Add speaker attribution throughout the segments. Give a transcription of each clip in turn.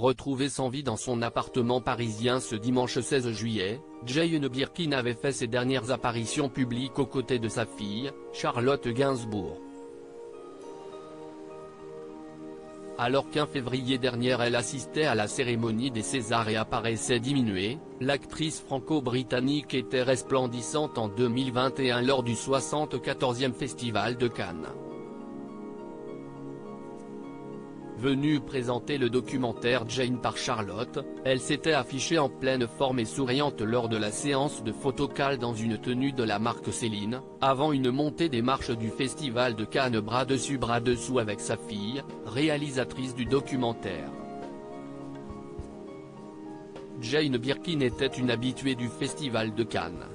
Speaker 1: retrouvée sans vie dans son appartement parisien ce dimanche 16 juillet, Jane Birkin avait fait ses dernières apparitions publiques aux côtés de sa fille, Charlotte Gainsbourg. Alors qu'en février dernier elle assistait à la cérémonie des Césars et apparaissait diminuée, l'actrice franco-britannique était resplendissante en 2021 lors du 74e Festival de Cannes. Venue présenter le documentaire Jane par Charlotte, elle s'était affichée en pleine forme et souriante lors de la séance de photocall dans une tenue de la marque Céline, avant une montée des marches du Festival de Cannes bras dessus bras dessous avec sa fille, réalisatrice du documentaire. Jane Birkin était une habituée du Festival de Cannes.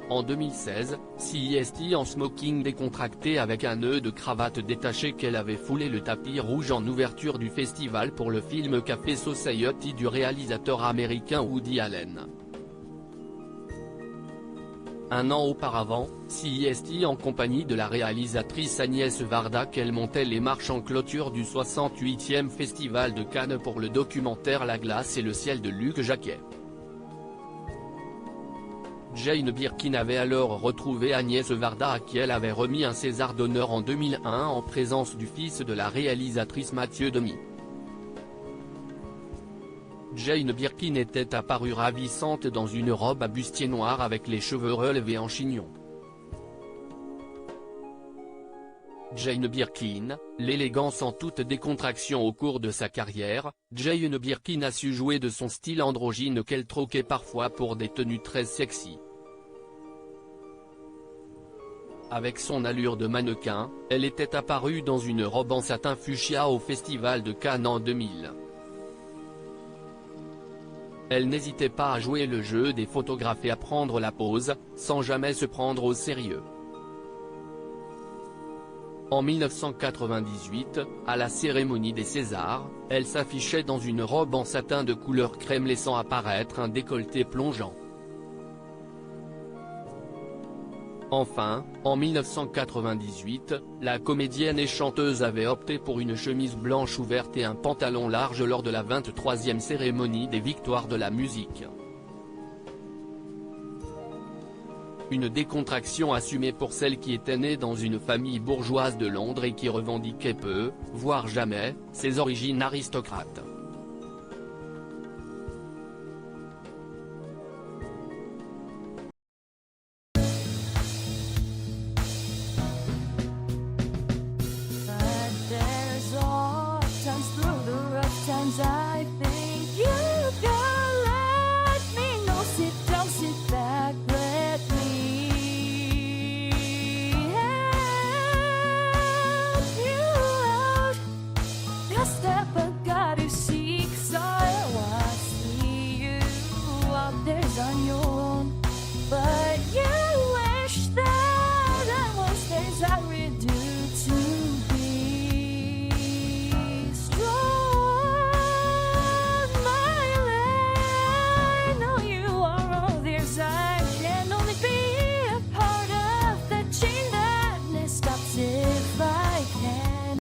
Speaker 1: En 2016, CST en smoking décontracté avec un nœud de cravate détaché qu'elle avait foulé le tapis rouge en ouverture du festival pour le film Café Society du réalisateur américain Woody Allen. Un an auparavant, CST en compagnie de la réalisatrice Agnès Varda qu'elle montait les marches en clôture du 68e Festival de Cannes pour le documentaire La glace et le ciel de Luc Jacquet. Jane Birkin avait alors retrouvé Agnès Varda à qui elle avait remis un César d'honneur en 2001 en présence du fils de la réalisatrice Mathieu Demy. Jane Birkin était apparue ravissante dans une robe à bustier noir avec les cheveux relevés en chignon. Jane Birkin, l'élégance en toute décontraction au cours de sa carrière, Jane Birkin a su jouer de son style androgyne qu'elle troquait parfois pour des tenues très sexy. Avec son allure de mannequin, elle était apparue dans une robe en satin fuchsia au Festival de Cannes en 2000. Elle n'hésitait pas à jouer le jeu des photographes et à prendre la pose, sans jamais se prendre au sérieux. En 1998, à la cérémonie des Césars, elle s'affichait dans une robe en satin de couleur crème laissant apparaître un décolleté plongeant. Enfin, en 1998, la comédienne et chanteuse avait opté pour une chemise blanche ouverte et un pantalon large lors de la 23e cérémonie des Victoires de la musique. Une décontraction assumée pour celle qui était née dans une famille bourgeoise de Londres et qui revendiquait peu, voire jamais, ses origines aristocrates.